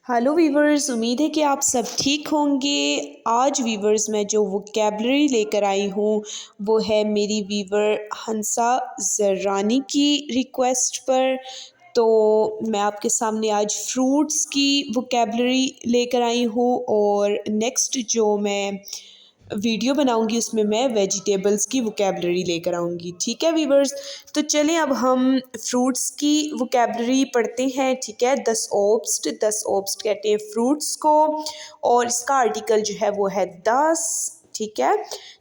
Hello viewers, उम्मीद है कि आप सब ठीक होंगे। आज वीवर्स मैं जो वोकैबलरी लेकर आई हूँ वो है मेरी वीवर हंसा जर्रानी की रिक्वेस्ट पर। तो मैं आपके सामने आज फ्रूट्स की वोकैबलरी लेकर आई हूँ और नेक्स्ट जो मैं वीडियो बनाऊंगी उसमें मैं वेजिटेबल्स की वोकैबलरी लेकर आऊँगी। ठीक है वीवर्स, तो चलें अब हम फ्रूट्स की वोकैबलरी पढ़ते हैं। ठीक है, दस ओब्स्ट कहते हैं फ्रूट्स को और इसका आर्टिकल जो है वो है 10। ठीक है,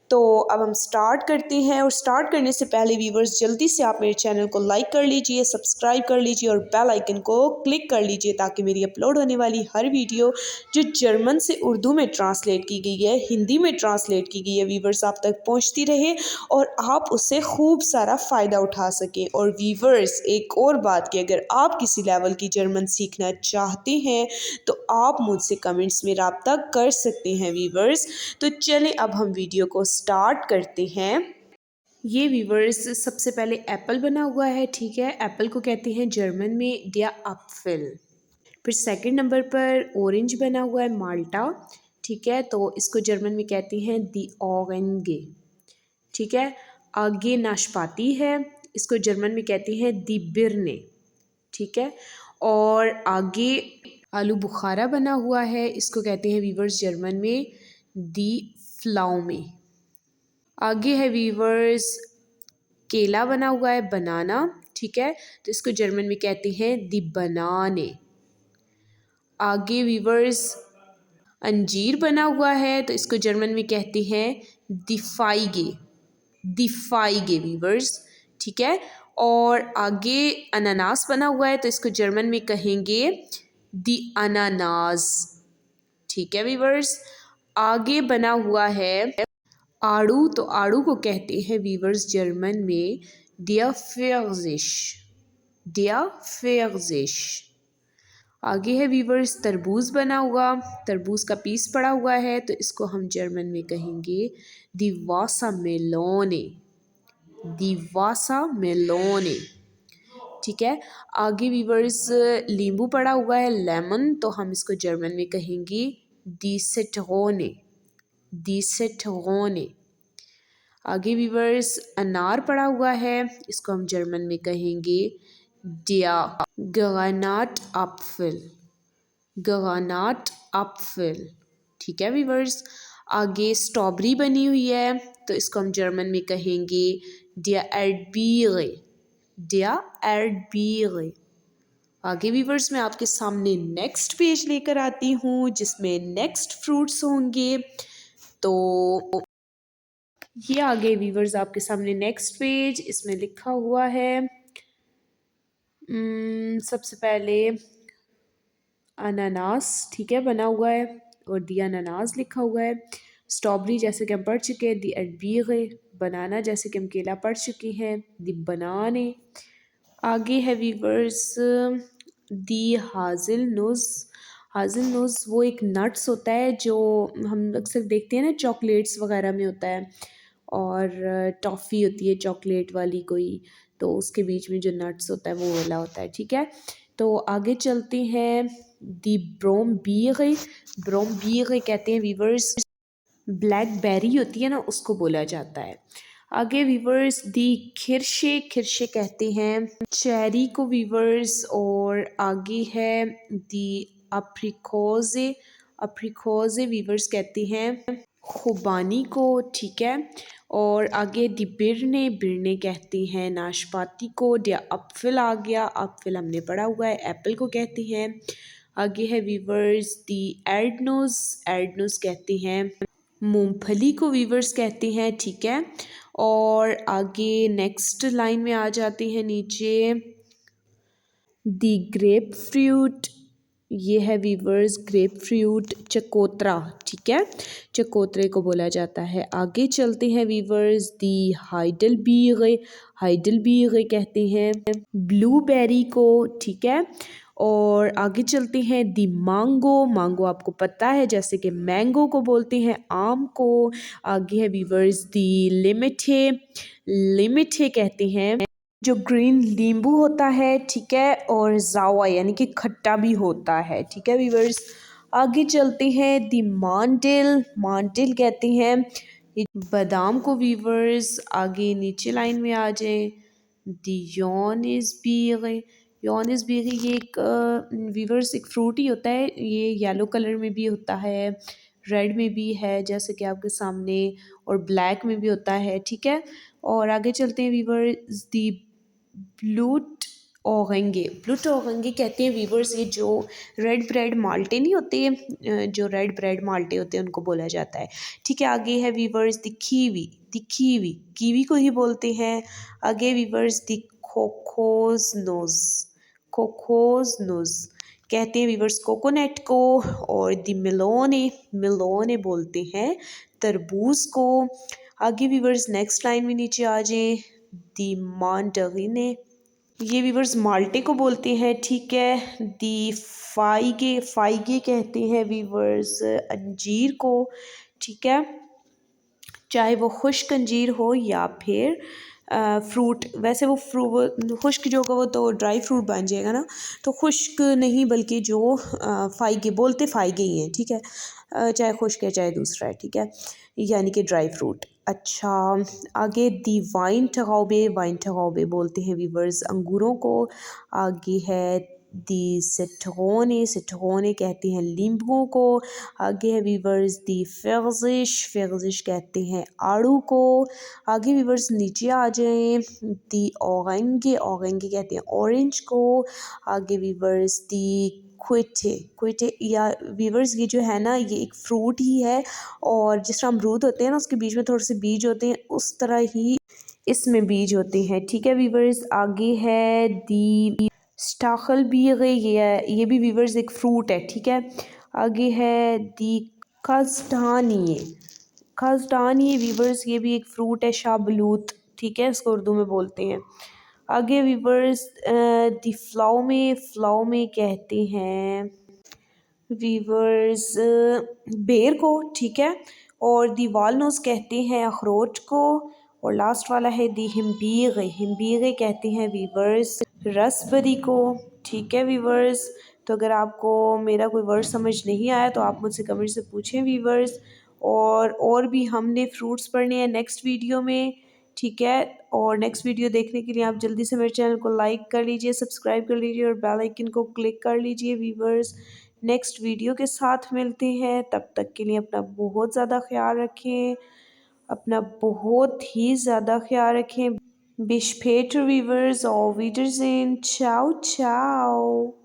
तो अब हम स्टार्ट करते हैं और स्टार्ट करने से पहले वीवर्स जल्दी से आप मेरे चैनल को लाइक कर लीजिए, सब्सक्राइब कर लीजिए और बेल आइकन को क्लिक कर लीजिए ताकि मेरी अपलोड होने वाली हर वीडियो जो जर्मन से उर्दू में ट्रांसलेट की गई है, हिंदी में ट्रांसलेट की गई है, वीवर्स आप तक पहुंचती रहे और आप उससे खूब सारा फ़ायदा उठा सकें। और वीवर्स एक और बात कि अगर आप किसी लेवल की जर्मन सीखना चाहते हैं तो आप मुझसे कमेंट्स में रब्ता कर सकते हैं वीवर्स। तो चलें अब हम वीडियो को स्टार्ट करते हैं। ये वीवर्स सबसे पहले एप्पल बना हुआ है। ठीक है, एप्पल को कहते हैं जर्मन में डिया एप्फल। फिर सेकंड नंबर पर ऑरेंज बना हुआ है माल्टा। ठीक है, तो इसको जर्मन में कहते हैं दी ऑरेंगे। ठीक है, आगे नाशपाती है, इसको जर्मन में कहते हैं दी बिरने। ठीक है, और आगे आलू बुखारा बना हुआ है, इसको कहते हैं वीवर्स जर्मन में दी फ्लाउमे। आगे है वीवर्स केला बना हुआ है बनाना। ठीक है, तो इसको जर्मन में कहते हैं दी बनाने। आगे वीवर्स अंजीर बना हुआ है, तो इसको जर्मन में कहते हैं दिफाइगे। दिफाइगे वीवर्स। ठीक है, और आगे अनानास बना हुआ है, तो इसको जर्मन में कहेंगे दी अनानास। ठीक है वीवर्स, आगे बना हुआ है आड़ू, तो आड़ू को कहते हैं वीवर्स जर्मन में दिया फेर्जिश। दिया फेर्जिश। आगे है वीवर्स तरबूज बना हुआ, तरबूज का पीस पड़ा हुआ है, तो इसको हम जर्मन में कहेंगे दी वासा मेलोने। दी वासा मेलोने। ठीक है, आगे वीवर्स नींबू पड़ा हुआ है लेमन, तो हम इसको जर्मन में कहेंगे दी सिट्रोने। दी सिट्रोने। आगे वीवर्स अनार पड़ा हुआ है, इसको हम जर्मन में कहेंगे डिया ग्रानाट एप्फल। ग्रानाट एप्फल। ठीक है वीवर्स, आगे स्ट्रॉबेरी बनी हुई है, तो इसको हम जर्मन में कहेंगे डिया एर्डबीरे। डिया एर्डबीरे। आगे वीवर्स मैं आपके सामने नेक्स्ट पेज लेकर आती हूँ जिसमें नेक्स्ट फ्रूट्स होंगे। तो ये आगे वीवर्स आपके सामने नेक्स्ट पेज, इसमें लिखा हुआ है सबसे पहले अनानास। ठीक है, बना हुआ है और दी अनानास लिखा हुआ है। स्ट्रॉबेरी जैसे कि हम पढ़ चुके हैं दी एडबीरे। बनाना जैसे कि हम केला पढ़ चुके हैं दी बनाने। आगे है वीवर्स दी हाजिल नुज़। हाजिल नुज़ वो एक नट्स होता है जो हम अक्सर देखते हैं ना चॉकलेट्स वगैरह में होता है, और टॉफ़ी होती है चॉकलेट वाली कोई, तो उसके बीच में जो नट्स होता है वो वाला होता है। ठीक है, तो आगे चलते हैं दी ब्रोमबीरे। ब्रोमबीरे कहते हैं वीवर्स ब्लैकबेरी होती है ना, उसको बोला जाता है। आगे वीवर्स दी खिरशे। खिरशे कहते हैं चेरी को वीवर्स, और आगे है दी अप्रिकोजे। अप्रिकोजे वीवर्स कहते हैं खुबानी को। ठीक है, और आगे दी बिरने। बिरने कहते हैं नाशपाती को। डिया एप्फल आ गया, एप्फल हमने पढ़ा हुआ है, एप्पल को कहते हैं। आगे है वीवर्स दी एडनोस। एडनोस कहते हैं मूंगफली को वीवर्स कहते हैं। ठीक है, और आगे नेक्स्ट लाइन में आ जाते हैं नीचे दी ग्रेप फ्रूट। ये है वीवर्स ग्रेप फ्रूट चकोतरा। ठीक है, चकोतरे को बोला जाता है। आगे चलते हैं वीवर्स दी हाइडलबीरे। हाइडलबीरे कहते हैं ब्लूबेरी को। ठीक है, और आगे चलते हैं दी मांगो। मांगो आपको पता है जैसे कि मैंगो को बोलते हैं आम को। आगे है वीवर्स दी लिमिटे। लिमिटे कहते हैं जो ग्रीन नींबू होता है, ठीक है, और जावा यानी कि खट्टा भी होता है, ठीक है व्यूअर्स। आगे चलते हैं, दी मांटिल, मांटिल कहते हैं ये बादाम को व्यूअर्स। आगे नीचे लाइन में आ जाए, दी योनिसबेरी, योनिसबेरी ये एक व्यूअर्स एक फ्रूट ही होता है, ये येलो कलर में भी होता है, रेड में भी है जैसे कि आपके सामने, और ब्लैक में भी होता है, ठीक है। और आगे चलते हैं व्यूअर्स, दी ब्लूट औरंगे, ब्लूट औरंगे कहते हैं वीवर्स, ये जो रेड ब्रेड माल्टे नहीं होते, जो रेड ब्रेड माल्टे होते हैं उनको बोला जाता है, ठीक है। आगे है वीवर्स दी कीवी, दी कीवी, कीवी को ही बोलते हैं। आगे वीवर्स दी कोकोस नोज, कोकोस नोज कहते हैं वीवर्स कोकोनट को। और दी मिलोने, मिलोने बोलते हैं तरबूज को। आगे वीवर्स नेक्स्ट लाइन में नीचे आ जाएं, दी मांडरीने, ये वीवर्स माल्टे को बोलते हैं, ठीक है। दी फाइगे, फाइगे कहते हैं वीवर्स अंजीर को, ठीक है, चाहे वो खुश्क अंजीर हो या फिर फ्रूट। वैसे वो खुश्क जो होगा वो तो ड्राई फ्रूट बन जाएगा ना, तो खुश्क नहीं बल्कि जो फाइगे बोलते फाइगे ही हैं, ठीक है, चाहे खुश्क है चाहे दूसरा है, ठीक है, यानी कि ड्राई फ्रूट। अच्छा, आगे दी वाइन टगाउबे, वाइन टगाउबे बोलते हैं वीवर्स अंगूरों को। आगे है दी सिट्रोने, सिट्रोने कहते हैं नींबुओं को। आगे है वीवर्स दी फिर्जिश, फिर्जिश कहते हैं आड़ू को। आगे वीवर्स नीचे आ जाएं, दी औरंगे, औरंगे कहते हैं ऑरेंज को। आगे वीवर्स दी क्विटे, क्विटे या वीवर्स ये जो है ना ये एक फ्रूट ही है, और जिस तरह अमरूद होते हैं ना उसके बीच में थोड़े से बीज होते हैं, उस तरह ही इसमें बीज होते हैं, ठीक है वीवर्स। आगे है दी स्टाखल भी, ये भी वीवर्स एक फ्रूट है, ठीक है। आगे है दी खस्तानिए, खस्तानिए वीवर्स ये भी एक फ्रूट है, शाहबलूत, ठीक है, इसको उर्दू में बोलते हैं। आगे वीवर्स दी फ्लाउ में, फ्लाउ में कहते हैं वीवर्स बेर को, ठीक है, और दी वालनट्स कहते हैं अखरोट को। और लास्ट वाला है दी हिम्बीगे, हिम्बीगे कहते हैं वीवर्स रसबेरी को, ठीक है वीवर्स। तो अगर आपको मेरा कोई वर्ड समझ नहीं आया तो आप मुझसे कमेंट से पूछें वीवर्स, और भी हमने फ्रूट्स पढ़ने हैं नेक्स्ट वीडियो में, ठीक है। और नेक्स्ट वीडियो देखने के लिए आप जल्दी से मेरे चैनल को लाइक कर लीजिए, सब्सक्राइब कर लीजिए और बेल आइकन को क्लिक कर लीजिए वीवर्स। नेक्स्ट वीडियो के साथ मिलते हैं, तब तक के लिए अपना बहुत ज़्यादा ख्याल रखें, अपना बहुत ही ज़्यादा ख्याल रखें। Bis später, Viewers, auf Wiedersehen, ciao, ciao.